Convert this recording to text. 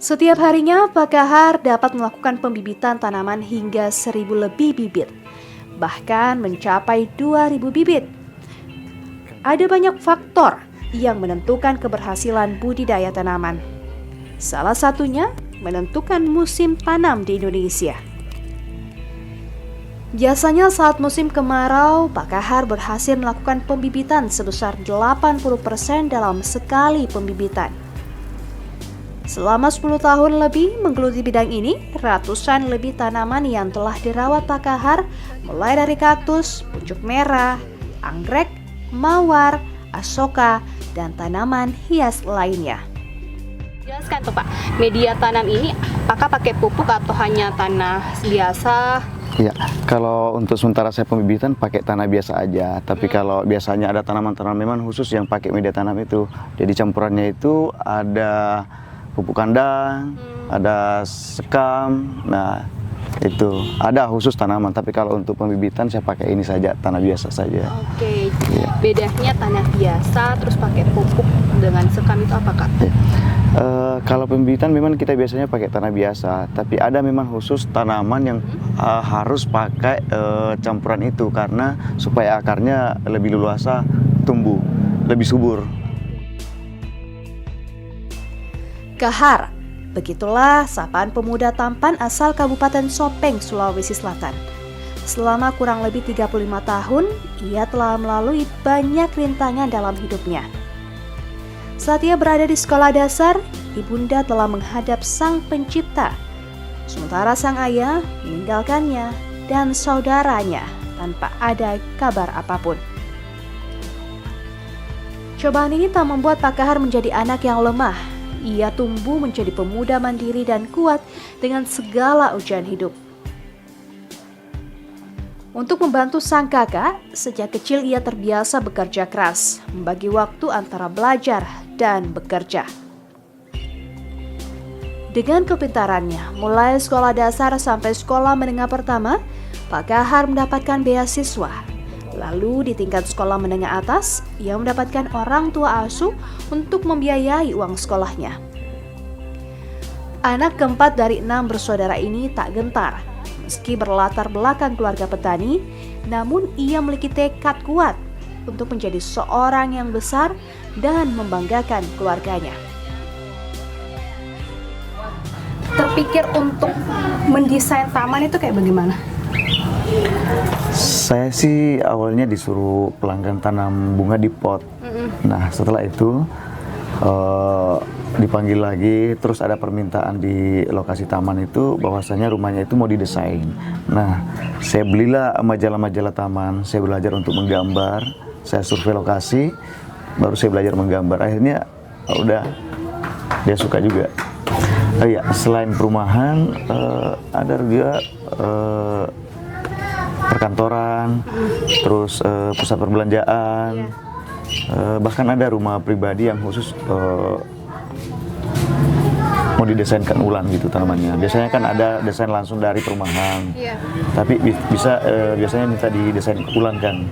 Setiap harinya, Pak Kahar dapat melakukan pembibitan tanaman hingga 1.000 lebih bibit, bahkan mencapai 2.000 bibit. Ada banyak faktor yang menentukan keberhasilan budidaya tanaman. Salah satunya menentukan musim tanam di Indonesia. Biasanya saat musim kemarau, Pak Kahar berhasil melakukan pembibitan sebesar 80% dalam sekali pembibitan. Selama 10 tahun lebih menggeluti bidang ini, ratusan lebih tanaman yang telah dirawat Pak Kahar, mulai dari kaktus, pucuk merah, anggrek, mawar, asoka, dan tanaman hias lainnya. Jelaskan tuh Pak, media tanam ini apakah pakai pupuk atau hanya tanah biasa? Ya, kalau untuk sementara saya pembibitan pakai tanah biasa aja. Tapi kalau biasanya ada tanaman-tanaman memang khusus yang pakai media tanam itu. Jadi campurannya itu ada pupuk kandang, ada sekam. Nah, itu ada khusus tanaman. Tapi kalau untuk pembibitan saya pakai ini saja, tanah biasa saja. Oke, Ya. bedanya tanah biasa terus pakai pupuk dengan sekam itu apa Kak? Ya. Kalau pembibitan memang kita biasanya pakai tanah biasa, tapi ada memang khusus tanaman yang harus pakai campuran itu karena supaya akarnya lebih leluasa tumbuh, lebih subur. Kahar, begitulah sapaan pemuda tampan asal Kabupaten Sopeng, Sulawesi Selatan. Selama kurang lebih 35 tahun, ia telah melalui banyak rintangan dalam hidupnya. Saat ia berada di sekolah dasar, ibunda telah menghadap Sang Pencipta. Sementara sang ayah meninggalkannya dan saudaranya tanpa ada kabar apapun. Cobaan ini tak membuat Pak Kahar menjadi anak yang lemah. Ia tumbuh menjadi pemuda mandiri dan kuat dengan segala ujian hidup. Untuk membantu sang kakak, sejak kecil ia terbiasa bekerja keras, membagi waktu antara belajar dan bekerja. Dengan kepintarannya, mulai sekolah dasar sampai sekolah menengah pertama, Pak Kahar mendapatkan beasiswa. Lalu di tingkat sekolah menengah atas, ia mendapatkan orang tua asuh untuk membiayai uang sekolahnya. Anak keempat dari 6 bersaudara ini tak gentar. Meski berlatar belakang keluarga petani, namun ia memiliki tekad kuat untuk menjadi seorang yang besar dan membanggakan keluarganya. Terpikir untuk mendesain taman itu kayak bagaimana? Saya sih awalnya disuruh pelanggan tanam bunga di pot. Nah, setelah itu dipanggil lagi, terus ada permintaan di lokasi taman itu bahwasanya rumahnya itu mau didesain. Nah, saya belilah majalah-majalah taman, saya belajar untuk menggambar, saya survei lokasi, baru saya belajar menggambar. Akhirnya udah dia suka juga. Ya, selain perumahan ada juga perkantoran, terus pusat perbelanjaan, bahkan ada rumah pribadi yang khusus mau didesainkan ulang gitu tanamannya. Biasanya kan ada desain langsung dari perumahan, tapi biasanya minta didesain ulang kan.